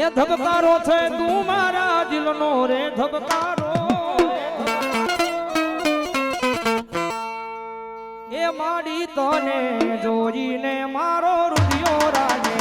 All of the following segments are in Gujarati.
એ ધબકારો છે તું મારા દિલનો રે ધબકારો એ માડી તને જોઈને મારો રુધિયો રાગે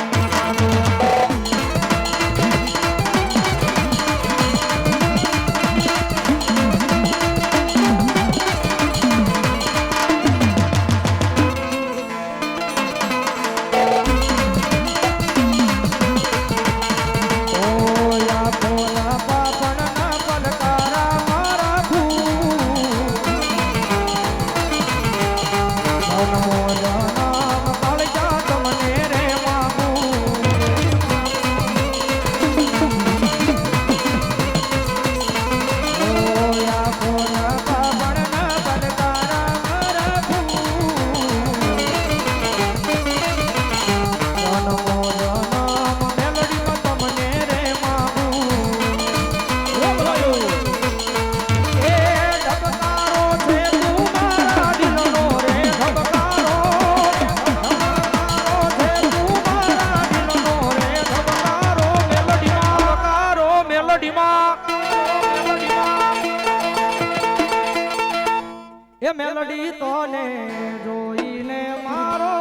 એ મેલડી તને જોઈને મારો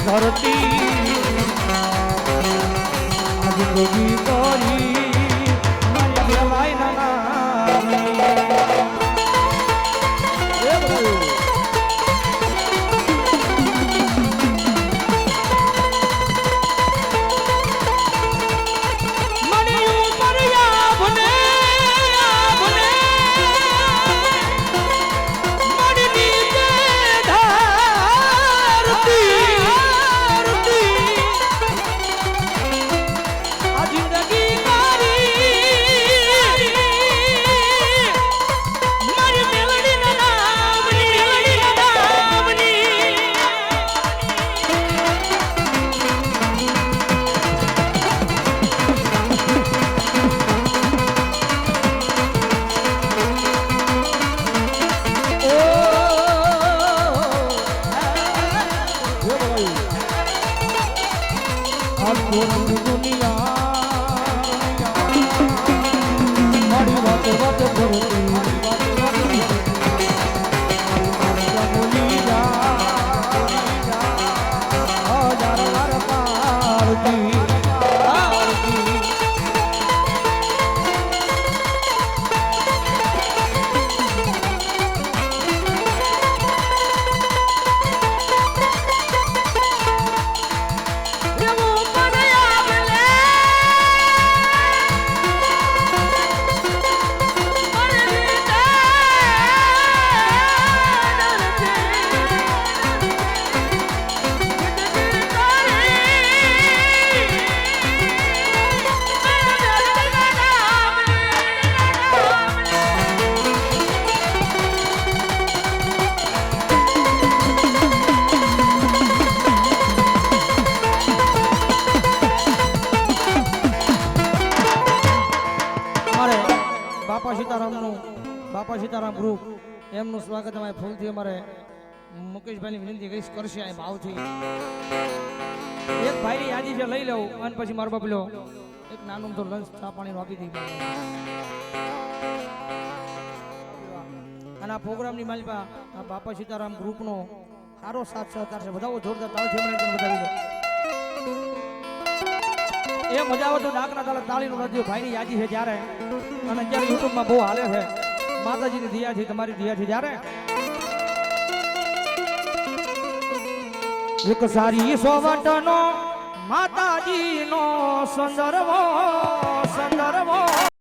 ધરતી જિંદગી કરી મારી દેવાય બાપા સીતારામ ગ્રુપ એમનું સ્વાગત અમારે ફૂલથી અમારે મુકેશભાઈની વિનંતી કહીશ કરશે આ ભાવથી એક ભાઈની યાદી છે લઈ લઉં અને પછી મારો બાપલો એક નાનું તો લંચ ચા પાણીનું આપી દઈ અને આ પ્રોગ્રામની માલિકા આ બાપા સીતારામ ગ્રુપનો સારો સાથ સહકાર છે. બધાઓ જોરદાર તાળીઓ બતાવી દો. એ મજા આવે તો ડાકના તાલે તાળીનું રાજ્ય ભાઈની યાદી છે જ્યારે અને જ્યારે યુટ્યુબમાં બહુ હાલે છે માતાજીની દિયાથી તમારી દિયાથી જ્યારે એક સારી સોવટનો માતાજીનો સંદર્ભો